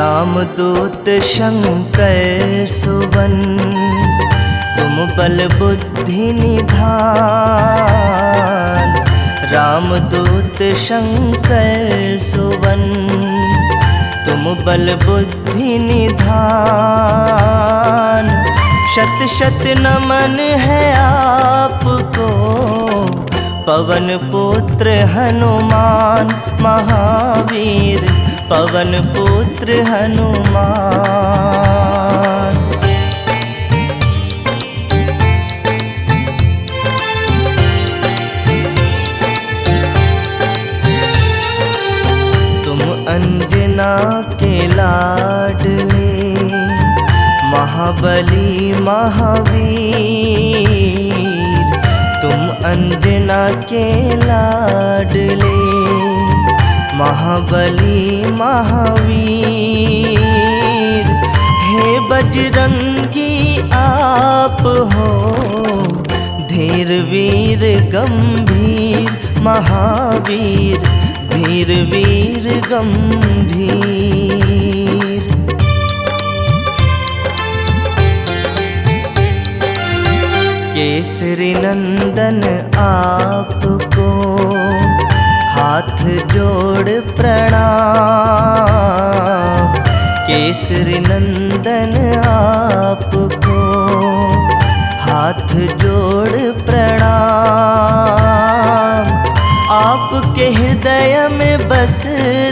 रामदूत शंकर सुवन, तुम बल बुद्धि निधान। रामदूत शंकर सुवन, तुम बल बुद्धि निधान। शत शत नमन है आपको, पवन पुत्र हनुमान महावीर, पवन पुत्र हनुमान। तुम अंजना के लाडले, महाबली महावीर। तुम अंजना के लाडले, महाबली महावीर। हे बजरंगी आप हो, धीर वीर गंभीर महावीर, धीर वीर गंभीर। केसरी नंदन आपको, हाथ जोड़ प्रणाम। केसरी नंदन आपको, हाथ जोड़ प्रणाम। आपके हृदय में बस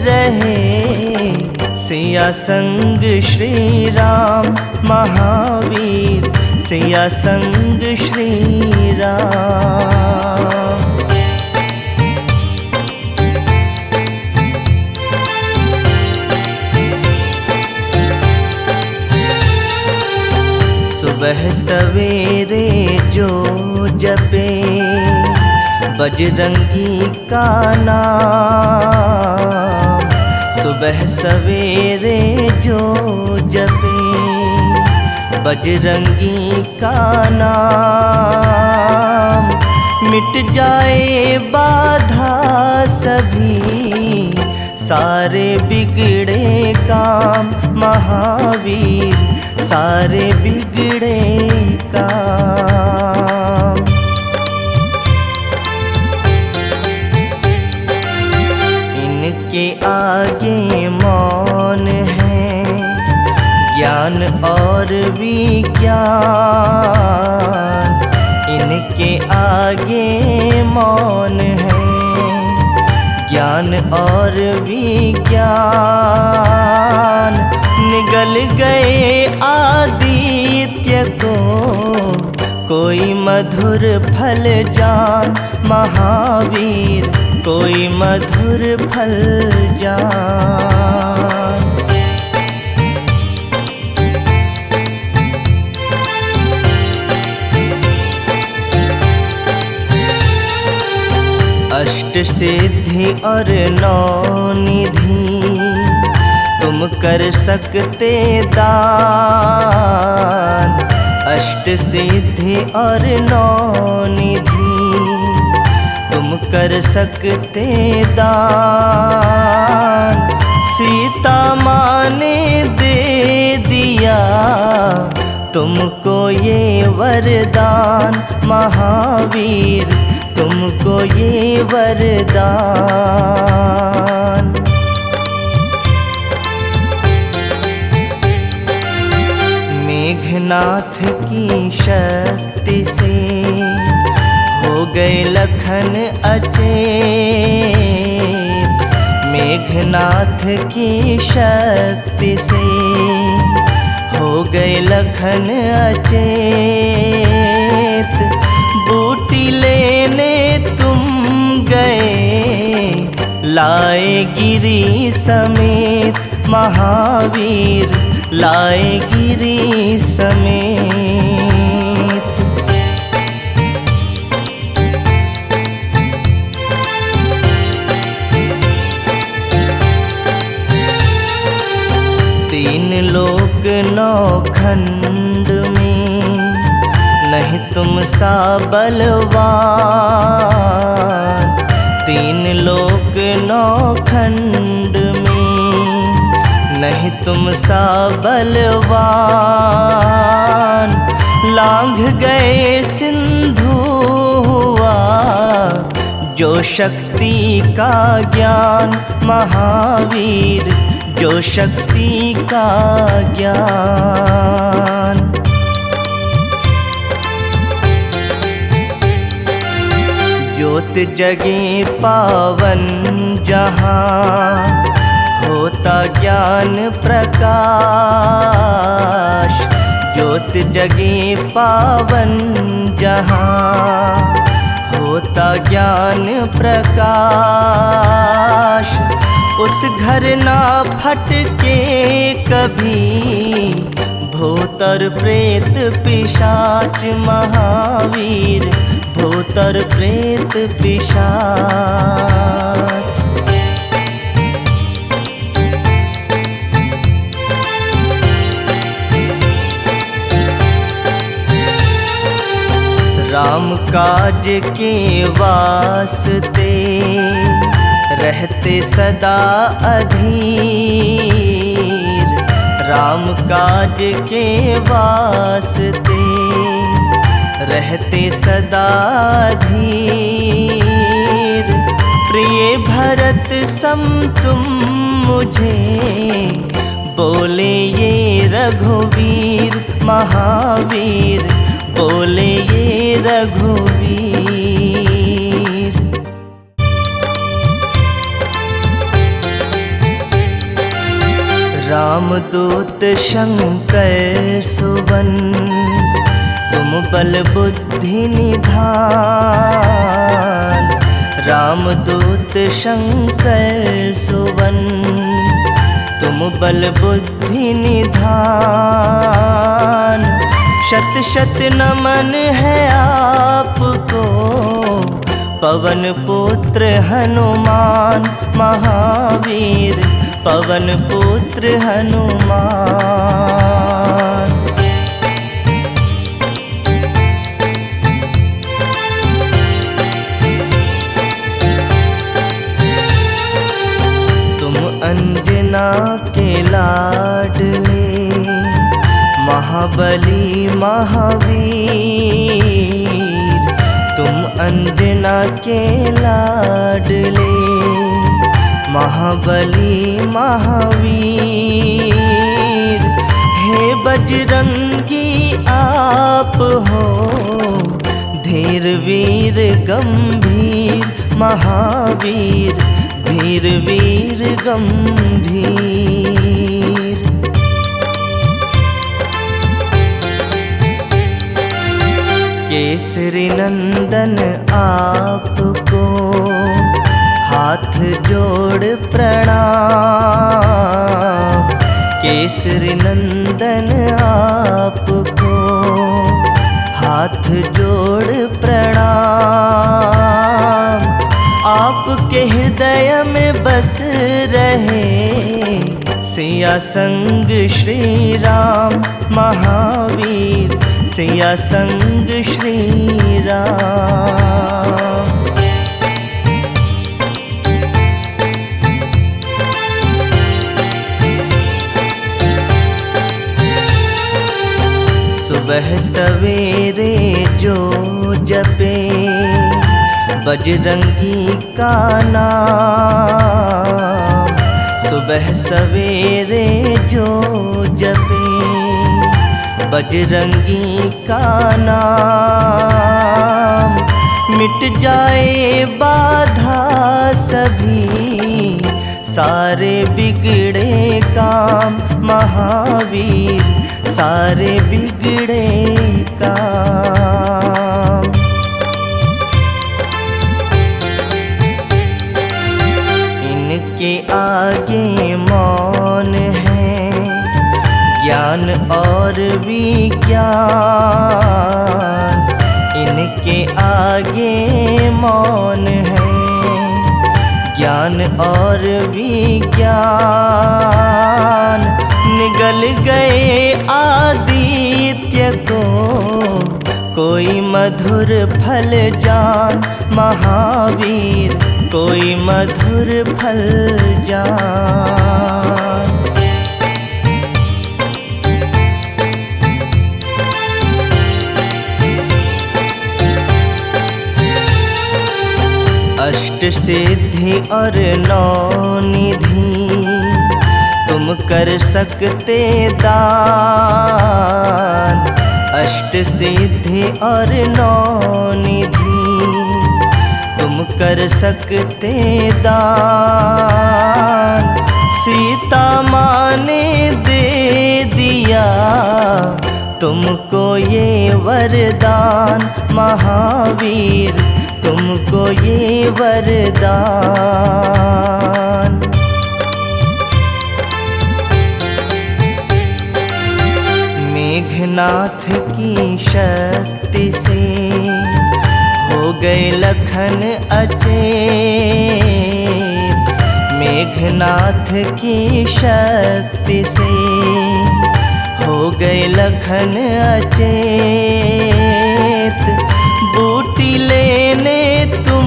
रहे, सिया संग श्री राम महावीर, सिया संग श्री राम। सुबह सवेरे जो जपे, बजरंगी का नाम। सुबह सवेरे जो जपे, बजरंगी का नाम। मिट जाए बाधा सभी, सारे बिगड़े काम महावीर, सारे बिगड़े काम। इनके आगे मौन है, ज्ञान और विज्ञान। इनके आगे मौन है, ज्ञान और विज्ञान। निगल गए आदित्य को, कोई मधुर फल जान महावीर, कोई मधुर फल जान। अष्ट सिद्धि और नौ निधि, तुम कर सकते दान। अष्ट सिद्धि और नौ निधि, तुम कर सकते दान। सीता माँ ने दे दिया तुमको ये वरदान महावीर, तुमको ये वरदान। मेघनाथ की शक्ति से हो गए लखन अचेत। मेघनाथ की शक्ति से हो गए लखन अचेत। बूटी लेने तुम गए, लाए गिरी समेत महावीर, लाए गिरी समेत। तीन लोक नौ खंड में, नहीं तुम सा बलवान। तीन लोक नौ खंड में, नहीं तुम सा बलवान। लांघ गए सिंधु हुआ जो शक्ति का ज्ञान, महावीर जो शक्ति का ज्ञान। ज्योत जगे पावन जहाँ, होता ज्ञान प्रकाश। ज्योत जगे पावन जहाँ, होता ज्ञान प्रकाश। उस घर ना फटके कभी भूत और प्रेत पिशाच, महावीर भूत और प्रेत पिशाच। राम काज के वास्ते रहते सदा अधीर। राम काज के वास्ते रहते सदा धीर। प्रिय भरत सम तुम मुझे बोले ये रघुवीर, महावीर बोले ये रघुवीर। रामदूत शंकर सुवन, तुम बल बुद्धि निधान। रामदूत शंकर सुवन, तुम बल बुद्धि निधान। शत शत नमन है आपको, पवन पुत्र हनुमान, महावीर पवन पुत्र हनुमान। तुम अंजना के लाडले, महाबली महावीर। तुम अंजना के लाडले, महाबली महावीर। हे बजरंगी आप हो धीर वीर गंभीर, महावीर धीर वीर गंभीर। केसरी नंदन आपको हाथ जोड़ प्रणाम। केसरी नंदन आपको हाथ जोड़ प्रणाम। आपके हृदय में बस रहे सिया संग श्री राम, महावीर सिया संग श्री राम। सुबह सवेरे जो जपे बजरंगी का नाम। सुबह सवेरे जो जपे बजरंगी का नाम। मिट जाए बाधा सभी सारे बिगड़े काम, महावीर सारे बिगड़े काम। इनके आगे मौन है ज्ञान और विज्ञान। इनके आगे मौन है ज्ञान और विज्ञान। निगल गए आदित्य को कोई मधुर फल जान, महावीर कोई मधुर फल जान। अष्ट सिद्धि और नौ निधि तुम कर सकते दान। अष्ट सिद्धि और नौ निधि तुम कर सकते दान। सीता माँ ने दे दिया तुमको ये वरदान, महावीर तुमको ये वरदान। मेघनाथ की शक्ति से हो गए लखन अचेत। मेघनाथ की शक्ति से हो गए लखन अचेत। बूटी लेने तुम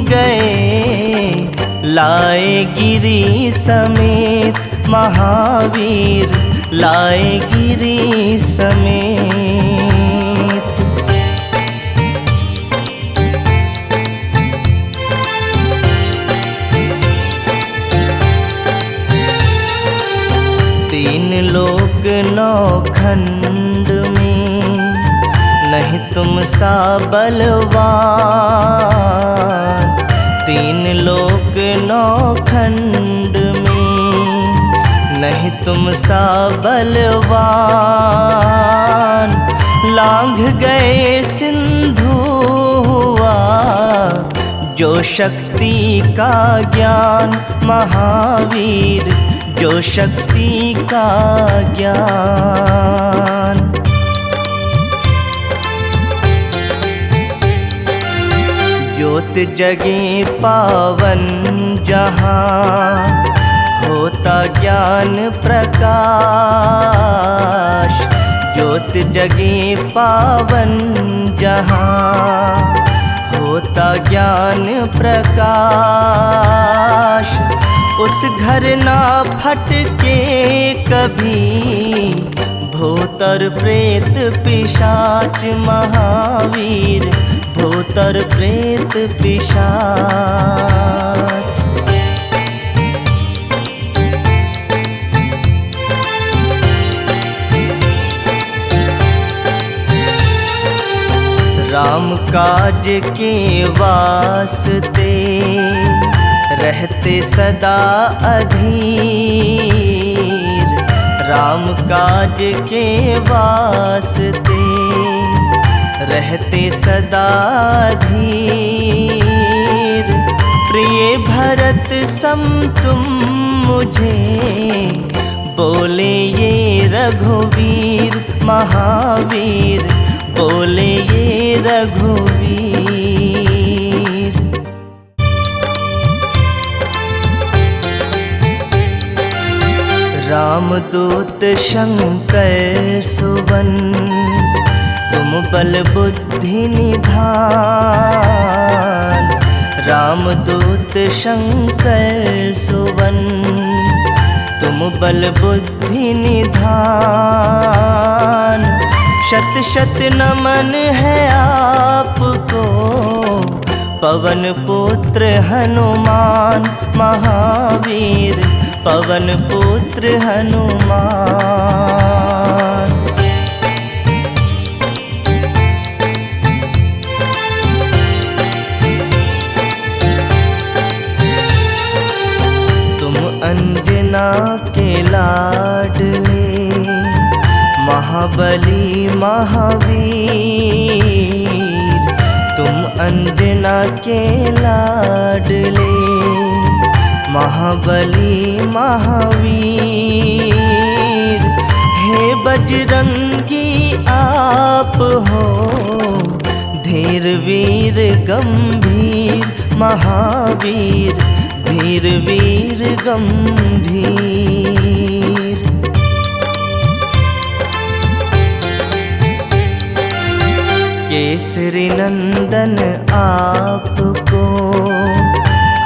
गए लाए गिरी समेत, महावीर लाए गिरी समेत। तीन लोक नौ खंड में नहीं तुम सा बलवान। तीन लोक नौ खंड में नहीं तुम सा बलवान। लांघ गए सिंधु हुआ जो शक्ति का ज्ञान, महावीर जो शक्ति का ज्ञान। ज्योत जगे पावन जहाँ होता ज्ञान प्रकाश। ज्योत जगे पावन जहाँ होता ज्ञान प्रकाश। उस घर ना फटके कभी भूत और प्रेत पिशाच, महावीर भूत और प्रेत पिशाच। राम काज के वास्ते रहते सदा अधीर। राम काज के वास्ते रहते सदा धीर। प्रिय भरत सम तुम मुझे बोले ये रघुवीर, महावीर बोले ये रघुवीर। रामदूत शंकर सुवन तुम बल बुद्धि निधान। रामदूत शंकर सुवन तुम बल बुद्धि निधान। शत शत नमन है आपको पवन पुत्र हनुमान, महावीर पवन पुत्र हनुमान। तुम अंजना के लाडले महाबली महावीर। तुम अंजना के लाडले महाबली महावीर। हे बजरंगी आप हो धीर वीर गंभीर, महावीर धीर वीर गंभीर। केसरी नंदन आपको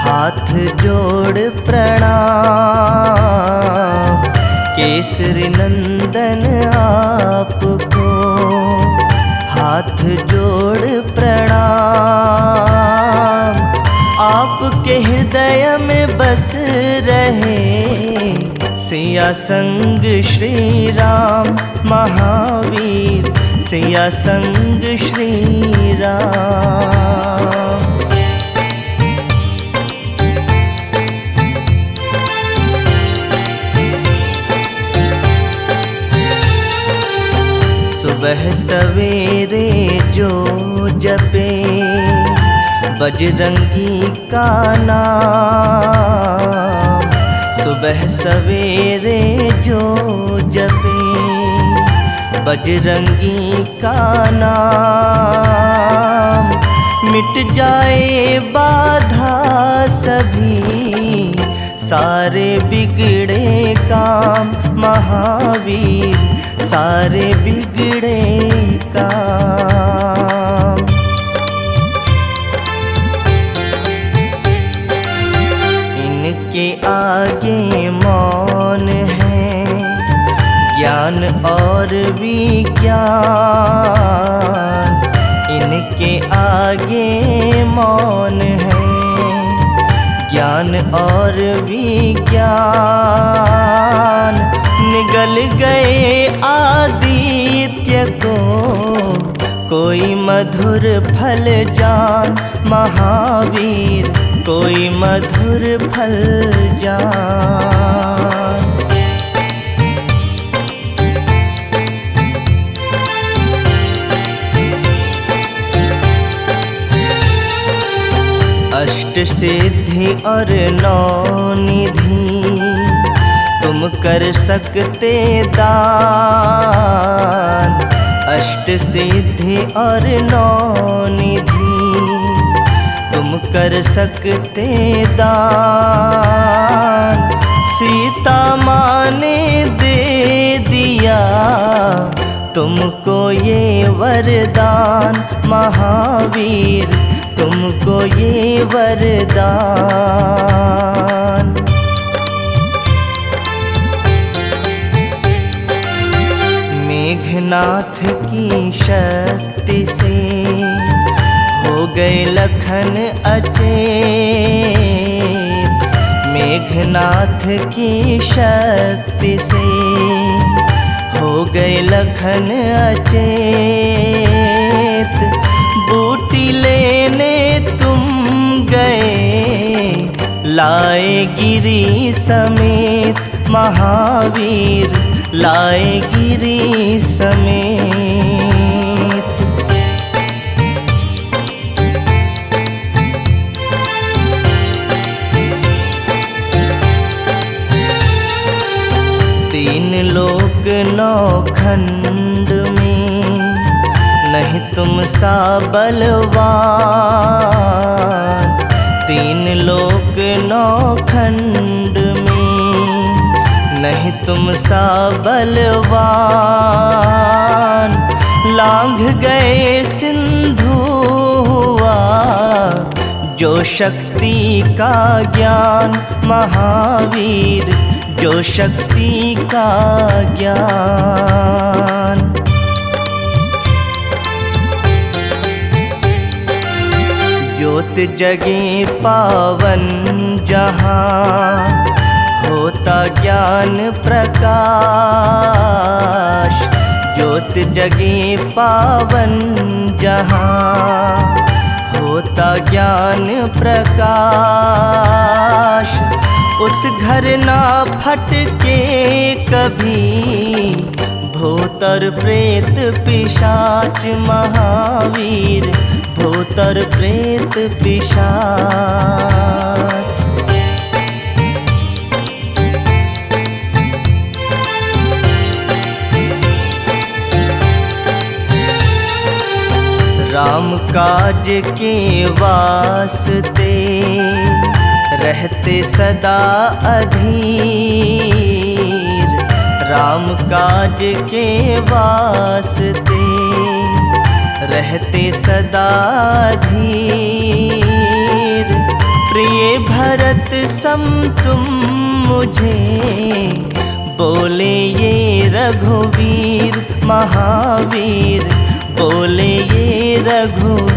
हाथ जोड़ प्रणाम। केसरी नंदन आपको हाथ जोड़ प्रणाम। आपके हृदय में बस रहे, सिया संग श्री राम महावीर, सिया संग श्री राम। सुबह सवेरे जो जपे बजरंगी का नाम, सुबह सवेरे जो जपे बजरंगी का नाम, मिट जाए बाधा सभी सारे बिगड़े काम, महावीर सारे बिगड़े काम। इनके आगे मौन है ज्ञान और विज्ञान, इनके आगे मौन है ज्ञान और विज्ञान। निगल गए आदित्य को कोई मधुर फल जान, महावीर कोई मधुर फल जान। अष्ट सिद्धि और नौ निधि तुम कर सकते दान, अष्ट सिद्धि और नौ निधि तुम कर सकते दान। सीता माँ ने दे दिया तुमको ये वरदान, महावीर तुमको ये वरदान। मेघनाथ की शक्ति से हो गए लखन अचेत, मेघनाथ की शक्ति से हो गए लखन अचेत। बूटी लेने तुम गए लाए गिरी समेत, महावीर लाए गिरी समेत। तीन लोक नौ खंड में नहीं तुम सा बलवान, तीन लोक नौ खंड में नहीं तुम सा बलवान। लांघ गए सिंधु हुआ जो शक्ति का ज्ञान, महावीर जो शक्ति का ज्ञान। ज्योत जगे पावन जहाँ होता ज्ञान प्रकाश, ज्योत जगे पावन जहाँ होता ज्ञान प्रकाश। उस घर ना फटके कभी भूत और प्रेत पिशाच, महावीर भूत और प्रेत पिशाच। राम काज के वास्ते रहते सदा अधीर, राम काज के वास्ते रहते सदा धीर। प्रिय भरत सम तुम मुझे बोले ये रघुवीर, महावीर बोले ये रघुवीर।